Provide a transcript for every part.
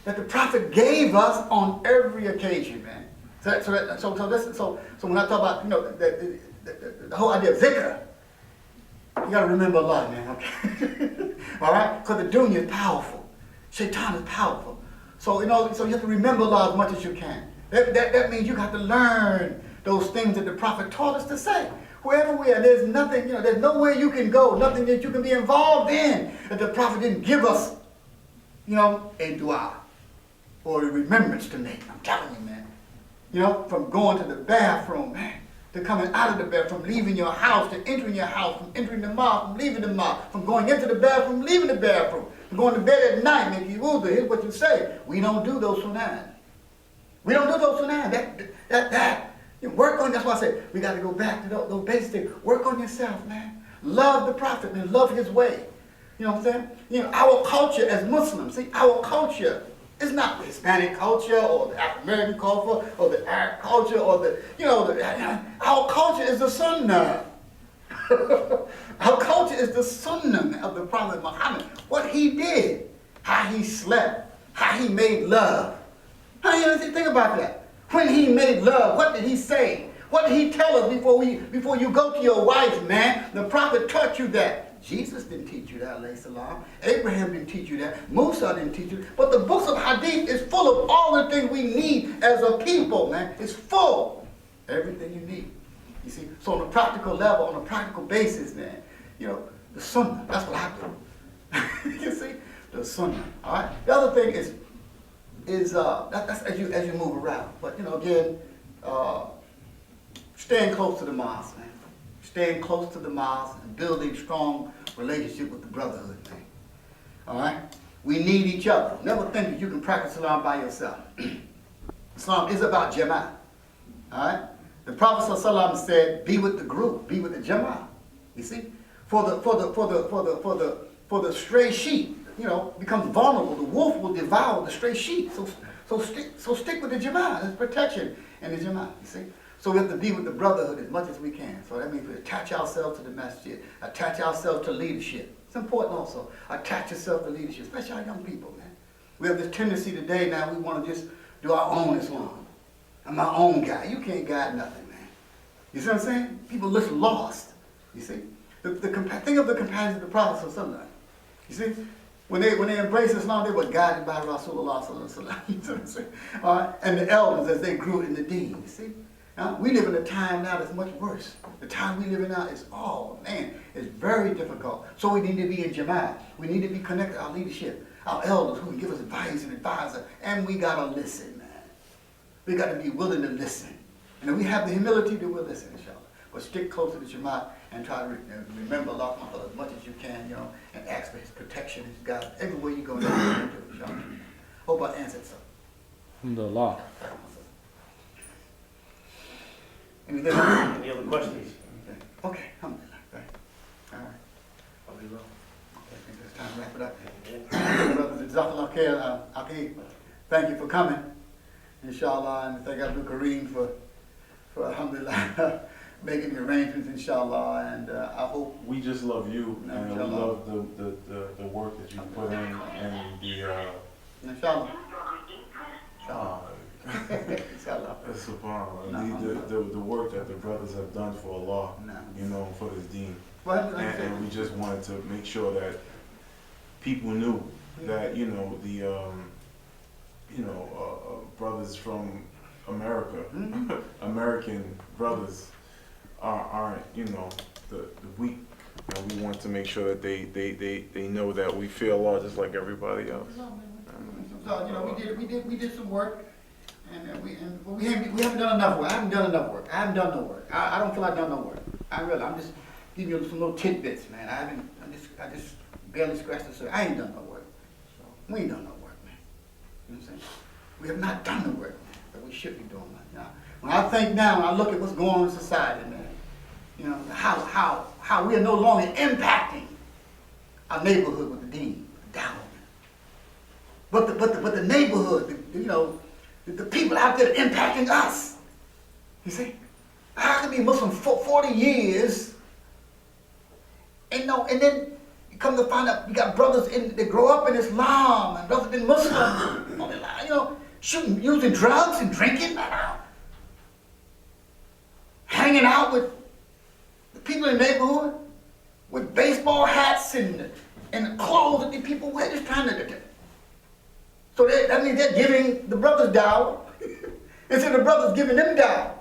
that the prophet gave us on every occasion, man. So when I talk about, the whole idea of zikr, you got to remember Allah, man, okay? All right? Because the dunya is powerful. Shaitan is powerful. So you have to remember Allah as much as you can. That means you have to learn those things that the prophet taught us to say. Wherever we are, there's nothing, there's nowhere you can go, nothing that you can be involved in that the prophet didn't give us, a dua or a remembrance to make. I'm telling you, man. From going to the bathroom, man, to coming out of the bathroom, leaving your house, to entering your house, from entering the mosque, from leaving the mosque, from going into the bathroom, leaving the bathroom, from going to bed at night, making wudu. Here's what you say. We don't do those sunnahs. We don't do those sunnahs. That. Work on, that's why I say, we got to go back to those basic things. Work on yourself, man. Love the prophet, man. Love his way. You know what I'm saying? Our culture as Muslims, see, our culture is not the Hispanic culture or the African American culture or the Arab culture or our culture is the Sunnah. Our culture is the Sunnah of the Prophet Muhammad. What he did, how he slept, how he made love. How you think about that? When he made love, what did he say? What did he tell us before you go to your wife, man? The prophet taught you that. Jesus didn't teach you that, alayhi salam. Abraham didn't teach you that. Musa didn't teach you. But the books of hadith is full of all the things we need as a people, man. It's full. Everything you need. You see? So on a practical level, on a practical basis, man, the sunnah, that's what I do. You see? The sunnah. All right? The other thing is that's as you move around. But again, staying close to the mosque, man. Staying close to the mosque and building strong relationship with the brotherhood, man. All right? We need each other. Never think that you can practice Islam by yourself. Islam is about jama'ah. All right? The Prophet ﷺ said, "Be with the group, be with the jama'ah." You see, for the stray sheep. Becomes vulnerable. The wolf will devour the stray sheep. So stick with the jama'ah. There's protection in the jama'ah, you see. So we have to be with the brotherhood as much as we can. So that means we attach ourselves to the masjid, attach ourselves to leadership. It's important also. Attach yourself to leadership, especially our young people, man. We have this tendency today now, we want to just do our own Islam. I'm my own guy. You can't guide nothing, man. You see what I'm saying? People look lost, you see. Think of the companions of the Prophet ﷺ. You see? When they embraced Islam, they were guided by Rasulullah sallallahu alaihi wasallam. And the elders as they grew in the deen. You see, we live in a time now that's much worse. The time we live in now is it's very difficult. So we need to be in Jama'ah. We need to be connected to our leadership, our elders who can give us advice and advisor, and we gotta listen, man. We gotta be willing to listen, and if we have the humility to will listen, inshallah. But stick close to the Jama'ah and try to remember Allah as much as you can, and ask for his protection, his guidance, everywhere you go. Hope I answered so. Alhamdulillah. Any other questions? Okay, alhamdulillah. All right. Okay, I think it's time to wrap it up. Brothers, Jazakallah khair. Aqeed, thank you for coming, inshallah, and thank Abdul Kareem for alhamdulillah. Making the arrangements, inshallah, and I hope we just love you, and we love the work that you put in, and the inshallah. Inshallah. SubhanAllah. The work that the brothers have done for Allah, for this deen, and we just wanted to make sure that people knew that brothers from America, American brothers. Aren't the weak, and we want to make sure that they know that we feel Allah just like everybody else. So we did some work, and we haven't done enough work. I haven't done enough work. I haven't done no work. I don't feel I've done no work. I'm just giving you some little tidbits, man. I just barely scratched the surface. I ain't done no work. So we ain't done no work, man. You know what I'm saying? We have not done the work, man, that we should be doing right now. When I think now, when I look at what's going on in society, man. How we are no longer impacting our neighborhood with the deen, the dawah. But the neighborhood, the people out there impacting us. You see, how can be Muslim for 40 years, and then you come to find out you got brothers that grow up in Islam and brothers been Muslim. shooting, using drugs and drinking, man. Hanging out with the people in the neighborhood with baseball hats and the clothes that the people wear, just trying to. So that means they're giving the brothers dower, instead of the brothers giving them dower.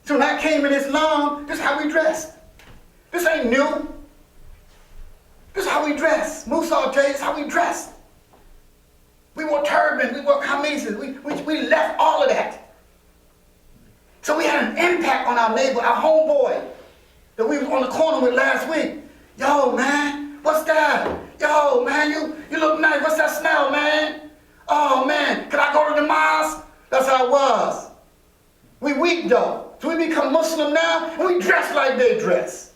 So when I came in Islam, this is how we dressed. This ain't new. This is how we dress. Musa J is how we dress. We wore turbans, we wore kamises, we left all of that. So we had an impact on our neighbor, our homeboy, that we was on the corner with last week. Yo, man, what's that? Yo, man, you look nice. What's that smell, man? Oh, man, can I go to the mosque? That's how it was. We weak, though. So we become Muslim now, and we dress like they dress.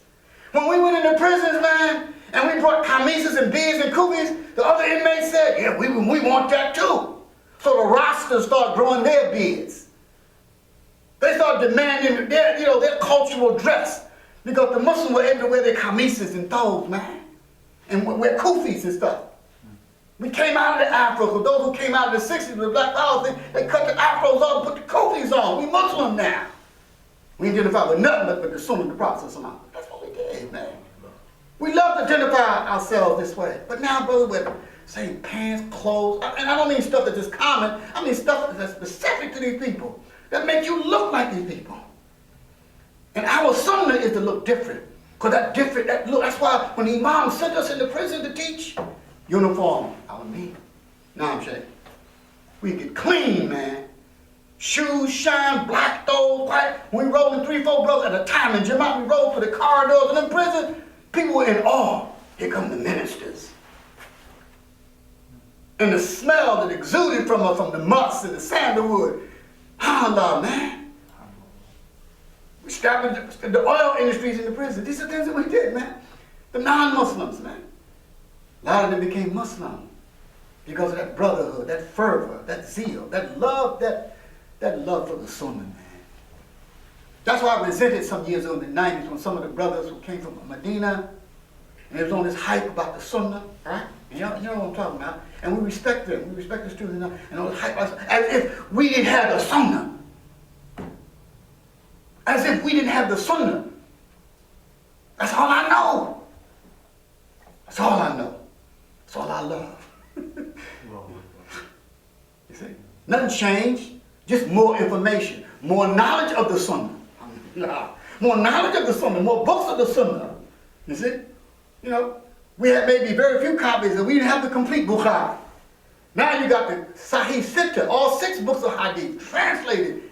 When we went into prisons, man, and we brought kamises and beards and kufis, the other inmates said, yeah, we want that too. So the Rastas start growing their beards. They start demanding their cultural dress, because the Muslims were able to wear their kamises and thobes, man, and wear kufis and stuff. We came out of the Afros. Those who came out of the 60s with black power, they cut the Afros off and put the kufis on. We Muslim now. We identify with nothing but the Sunnah of the Prophet. That's what we did, man. We love to identify ourselves this way. But now, brother, with same pants, clothes, and I don't mean stuff that's just common. I mean stuff that's specific to these people, that make you look like these people. And our Sunnah is to look different. Because that's why when the Imam sent us into prison to teach, uniform, Al-amin. Now I'm saying, we get clean, man. Shoes shine, black, those, white. We rolling 3-4 brothers at a time in Jamaat. We roll through the corridors and in prison. People were in awe. Here come the ministers. And the smell that exuded from us, from the mosques and the sandalwood. Allah, man. We established the oil industries in the prison. These are things that we did, man. The non-Muslims, man. A lot of them became Muslim because of that brotherhood, that fervor, that zeal, that love for the Sunnah, man. That's why I resented some years ago in the 90s when some of the brothers who came from Medina, and there was on this hype about the Sunnah, right? And you know what I'm talking about. And we respect them. We respect the students and all this hype, as if we didn't have the Sunnah. As if we didn't have the Sunnah. That's all I know. That's all I know. That's all I love. You see? Nothing changed, just more information, more knowledge of the Sunnah. More knowledge of the Sunnah, more books of the Sunnah. You see? You know, we had maybe very few copies, and we didn't have the complete Bukhari. Now you got the Sahih Sitta, all 6 books of Hadith, translated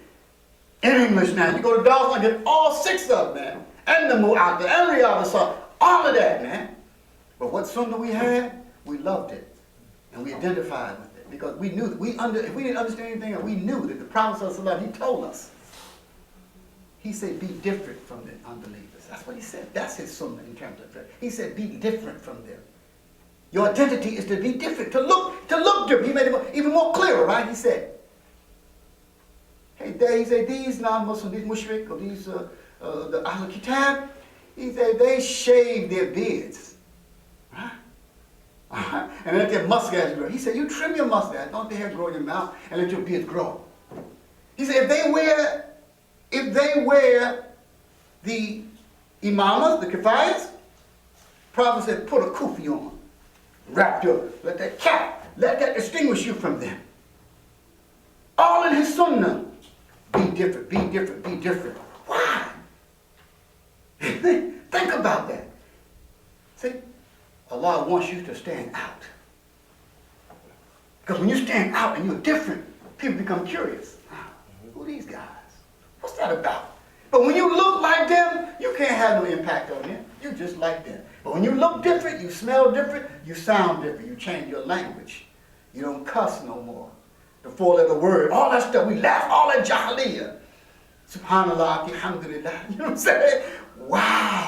in English now. You go to Dawson and get all 6 of them, man. And the Mu'atta, and Riyadh al-Sah, all of that, man. But what Sunnah we had, we loved it. And we identified with it. Because we knew, if we didn't understand anything, we knew that the Prophet ﷺ, he told us. He said, be different from the unbelievers. That's what he said. That's his Sunnah in terms of that. He said, be different from them. Your identity is to be different, to look different. He made it even more clearer, right? He said, hey, he said, these non-Muslims, these mushrik, or these, the Ahl Kitab, he said, they shave their beards. Right? And let their mustache grow. He said, you trim your mustache, don't let the hair grow in your mouth, and let your beard grow. He said, if they wear the imamas, the kifayas, Prophet said, put a kufi on. Wrap your, let that cap, let that distinguish you from them. All in his Sunnah. Be different, be different, be different. Why? Think about that. See, Allah wants you to stand out. Because when you stand out and you're different, people become curious. Who are these guys? What's that about? But when you look like them, you can't have no impact on them. You're just like them. But when you look different, you smell different, you sound different, you change your language. You don't cuss no more. The 4-letter word, all that stuff, we laugh, all that jahiliyyah. Subhanallah, alhamdulillah. You know what I'm saying? Wow.